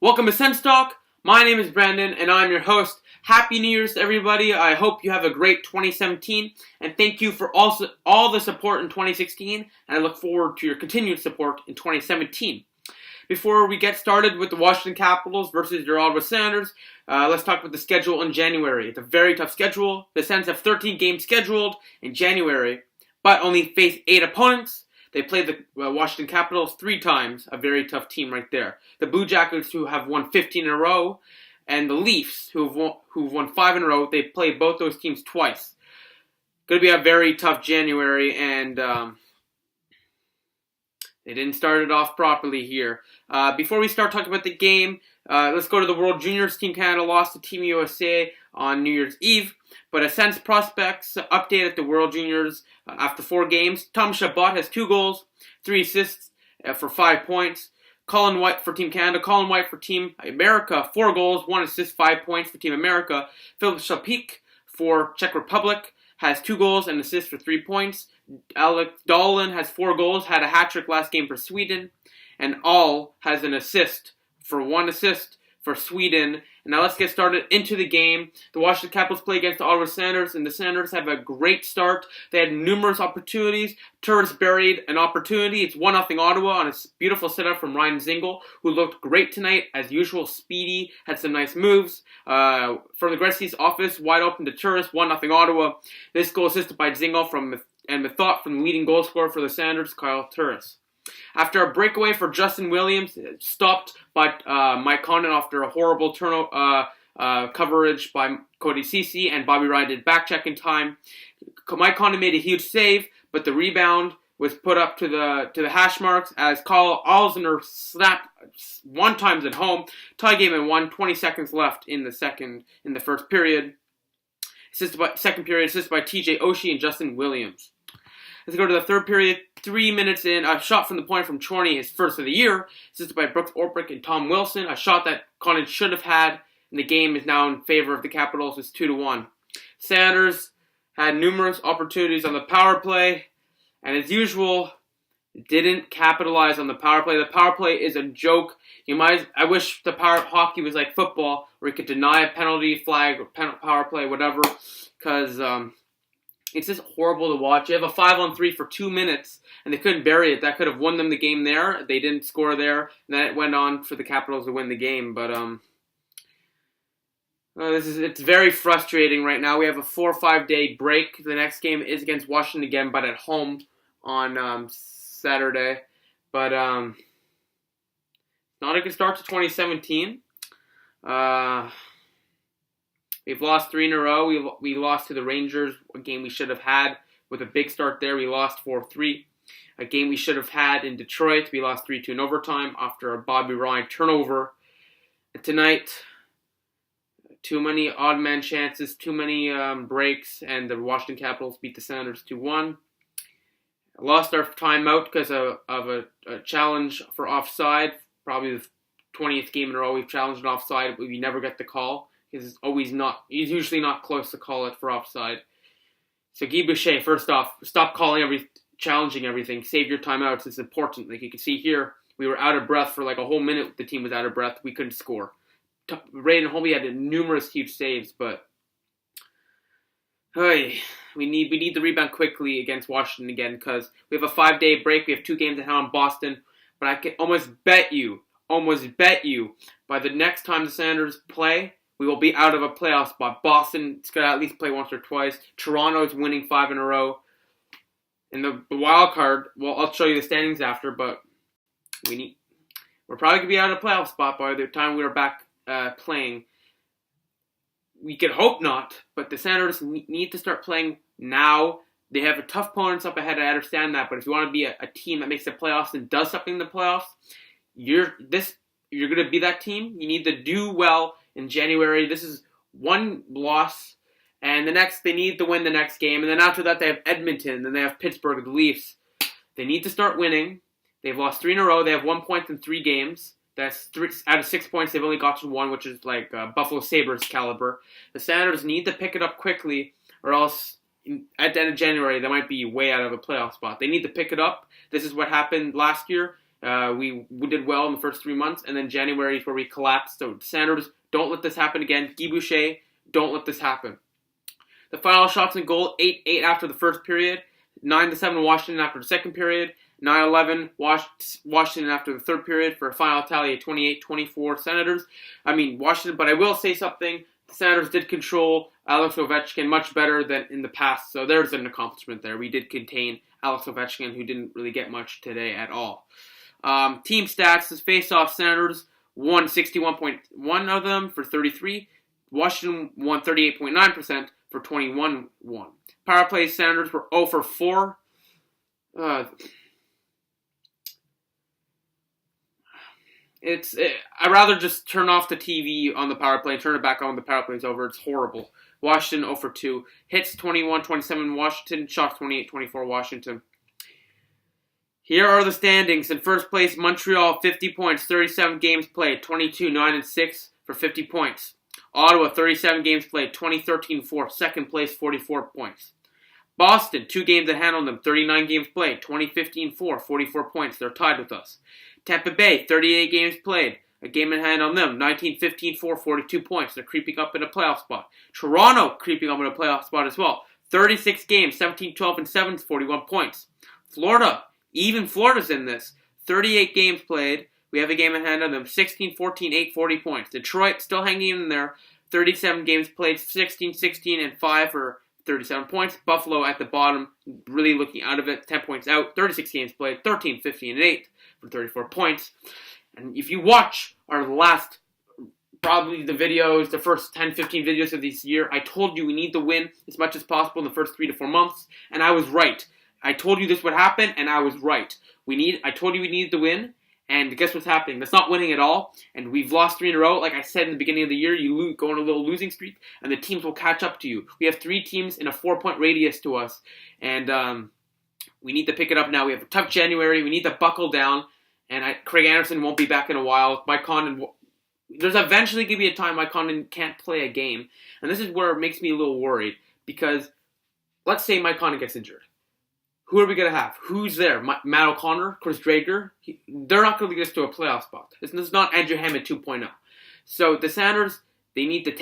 Welcome to SENS Talk. My name is Brandon, and I'm your host. Happy New Year's to everybody. I hope you have a great 2017, and thank you for all the support in 2016, and I look forward to your continued support in 2017. Before we get started with the Washington Capitals versus your Ottawa Senators, let's talk about the schedule in January. It's a very tough schedule. The Sens have 13 games scheduled in January, but only face 8 opponents. They played the Washington Capitals 3 times, a very tough team right there. The Blue Jackets, who have won 15 in a row, and the Leafs, who've won 5 in a row, they've played both those teams twice. Going to be a very tough January, and they didn't start it off properly here. Before we start talking about the game, let's go to the World Juniors. Team Canada lost to Team USA on New Year's Eve. But a Sens prospects update at the World Juniors after 4 games. Tom Chabot has 2 goals, 3 assists for 5 points. Colin White for Team Canada. Colin White for Team America, 4 goals, 1 assist, 5 points for Team America. Philip Šapík for Czech Republic has 2 goals and assists for 3 points. Alex Dahlin has 4 goals, had a hat-trick last game for Sweden. And All has an assist for 1 assist for Sweden. And now let's get started into the game. The Washington Capitals play against the Ottawa Senators, and the Senators have a great start. They had numerous opportunities. Turris buried an opportunity. It's 1-0 Ottawa on a beautiful setup from Ryan Dzingel, who looked great tonight. As usual, speedy, had some nice moves. From the Gretzky's office, wide open to Turris, 1-0 Ottawa. This goal assisted by Dzingel and Methot from the leading goal scorer for the Senators, Kyle Turris. After a breakaway for Justin Williams, stopped by Mike Condon after a horrible coverage by Cody Ceci, and Bobby Ryan did back check in time. Mike Condon made a huge save, but the rebound was put up to the hash marks as Kyle Alzner snapped 1 time at home. Tie game at 1, 20 seconds left in the first period. Assisted by TJ Oshie and Justin Williams. Let's go to the third period. 3 minutes in, a shot from the point from Chorney, his first of the year, assisted by Brooks Orpik and Tom Wilson. A shot that Condon should have had, and the game is now in favor of the Capitals. It's 2-1. Senators had numerous opportunities on the power play, and as usual, didn't capitalize on the power play. The power play is a joke. I wish the hockey was like football, where you could deny a penalty flag or power play, whatever, because it's just horrible to watch. You have a 5-on-3 for 2 minutes, and they couldn't bury it. That could have won them the game there. They didn't score there, and then it went on for the Capitals to win the game. But it's very frustrating right now. We have a 4 or 5 day break. The next game is against Washington again, but at home on Saturday. But not a good start to 2017. We've lost 3 in a row. We lost to the Rangers, a game we should have had with a big start there. We lost 4-3. A game we should have had in Detroit. We lost 3-2 in overtime after a Bobby Ryan turnover. And tonight, too many odd man chances, too many breaks, and the Washington Capitals beat the Senators 2-1. Lost our timeout because of a challenge for offside. Probably the 20th game in a row we've challenged an offside, but we never get the call. He's usually not close to call it for offside. So Guy Boucher, first off, stop challenging everything. Save your timeouts. It's important. Like you can see here, we were out of breath for like a whole minute. The team was out of breath. We couldn't score. Braden Holtby had numerous huge saves, but we need the rebound quickly against Washington again because we have a 5 day break. We have 2 games at home in Boston, but I can almost bet you, by the next time the Senators play, we will be out of a playoff spot. Boston's going to at least play once or twice. Toronto's winning 5 in a row. And the wild card, well, I'll show you the standings after, but we're probably going to be out of a playoff spot by the time we're back playing. We could hope not, but the Senators need to start playing now. They have a tough opponents up ahead, I understand that, but if you want to be a team that makes the playoffs and does something in the playoffs, you're going to be that team. You need to do well in January. This is 1 loss, and they need to win the next game. And then after that, they have Edmonton, then they have Pittsburgh, the Leafs. They need to start winning. They've lost 3 in a row. They have 1 point in 3 games. That's 3 out of 6 points. They've only gotten 1, which is like Buffalo Sabres caliber. The Senators need to pick it up quickly, or else at the end of January, they might be way out of a playoff spot. They need to pick it up. This is what happened last year. We did well in the first 3 months, and then January is where we collapsed. So Sanders, don't let this happen again. Guy Boucher, don't let this happen. The final shots on goal, 8-8 after the first period, 9-7 Washington after the second period, 9-11 Washington after the third period for a final tally of 28-24 Washington. But I will say something. The Senators did control Alex Ovechkin much better than in the past, so there's an accomplishment there. We did contain Alex Ovechkin, who didn't really get much today at all. Team stats, this face-off, Senators won 61.1 of them for 33. Washington won 38.9% for 21-1. Power play, Senators were 0 for 4. I'd rather just turn off the TV on the power play and turn it back on when the power play is over. It's horrible. Washington 0 for 2. Hits 21-27 Washington. Shots 28-24 Washington. Here are the standings. In first place, Montreal, 50 points, 37 games played, 22-9-6 for 50 points. Ottawa, 37 games played, 20-13-4, second place, 44 points. Boston, 2 games ahead on them, 39 games played, 20-15-4, 44 points. They're tied with us. Tampa Bay, 38 games played, a game in hand on them, 19-15-4, 42 points. They're creeping up in a playoff spot. Toronto, creeping up in a playoff spot as well. 36 games, 17-12-7, 41 points. Florida, even Florida's in this. 38 games played. We have a game in hand on them, 16-14-8, 40 points. Detroit, still hanging in there. 37 games played, 16-16-5 for 37 points. Buffalo at the bottom, really looking out of it, 10 points out. 36 games played, 13-15-8 for 34 points. And if you watch our last, probably the videos, the first 10-15 videos of this year, I told you we need to win as much as possible in the first 3 to 4 months, and I was right. I told you this would happen, and I was right. I told you we needed to win, and guess what's happening? That's not winning at all, and we've lost 3 in a row. Like I said in the beginning of the year, you go on a little losing streak, and the teams will catch up to you. We have 3 teams in a 4-point radius to us, and we need to pick it up now. We have a tough January. We need to buckle down, and Craig Anderson won't be back in a while. Mike Condon, there's eventually going to be a time Mike Condon can't play a game, and this is where it makes me a little worried, because let's say Mike Condon gets injured. Who are we going to have? Who's there? Matt O'Connor? Chris Drager? They're not going to get us to a playoff spot. This is not Andrew Hammond 2.0. So the Senators, they need to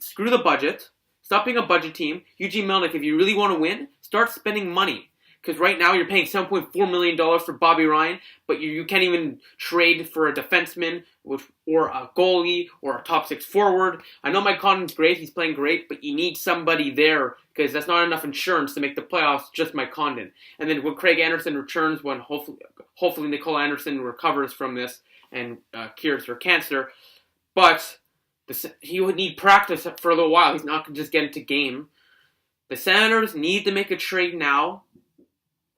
screw the budget, stop being a budget team. Eugene Melnyk, if you really want to win, start spending money. Because right now you're paying $7.4 million for Bobby Ryan, but you can't even trade for a defenseman or a goalie or a top 6 forward. I know Mike Condon's great, he's playing great, but you need somebody there because that's not enough insurance to make the playoffs, just Mike Condon. And then when Craig Anderson returns, when hopefully Nicole Anderson recovers from this and cures her cancer, but he would need practice for a little while. He's not going to just get into game. The Senators need to make a trade now,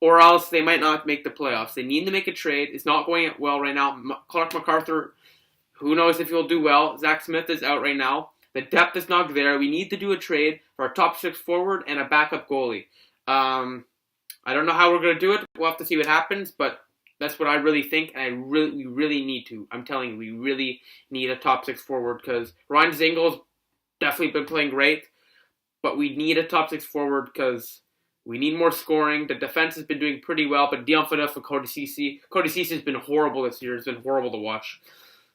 or else they might not make the playoffs. They need to make a trade. It's not going well right now. Clark MacArthur, who knows if he'll do well. Zach Smith is out right now. The depth is not there. We need to do a trade for a top 6 forward and a backup goalie. I don't know how we're going to do it. We'll have to see what happens, but that's what I really think, and we really need to. I'm telling you, we really need a top 6 forward because Ryan Zingel's definitely been playing great, but we need a top 6 forward because we need more scoring. The defense has been doing pretty well, but Dion Phaneuf and Cody Ceci has been horrible this year. It's been horrible to watch.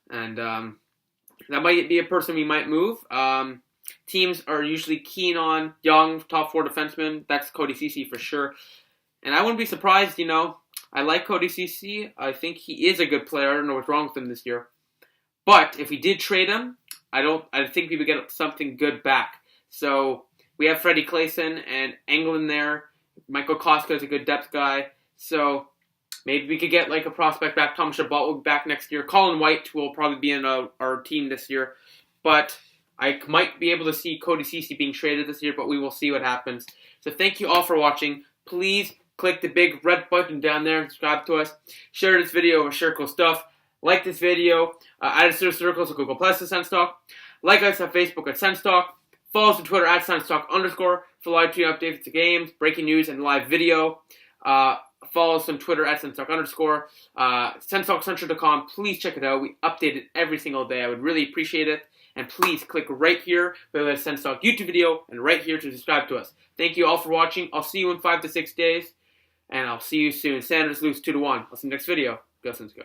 And that might be a person we might move. Teams are usually keen on young top 4 defensemen. That's Cody Ceci for sure. And I wouldn't be surprised, I like Cody Ceci. I think he is a good player. I don't know what's wrong with him this year. But if we did trade him, I think we would get something good back. So we have Freddie Claesson and Englund there. Michael Koska is a good depth guy. So maybe we could get like a prospect back. Tom Chabot will be back next year. Colin White will probably be in our team this year. But I might be able to see Cody Ceci being traded this year, but we will see what happens. So thank you all for watching. Please click the big red button down there and subscribe to us. Share this video with Share Cool Stuff. Like this video. Add us to the circles of Google Plus to Sense Talk. Like us on Facebook at Sense Talk. Follow us on Twitter at SenseTalk_ for live tweet updates to games, breaking news, and live video. Follow us on Twitter at SenseTalk_. SenseTalkCentral.com. Please check it out. We update it every single day. I would really appreciate it. And please click right here for the Sense Talk YouTube video and right here to subscribe to us. Thank you all for watching. I'll see you in 5 to 6 days. and I'll see you soon. Sanders lose 2-1. I'll see you next video. Go Sens go.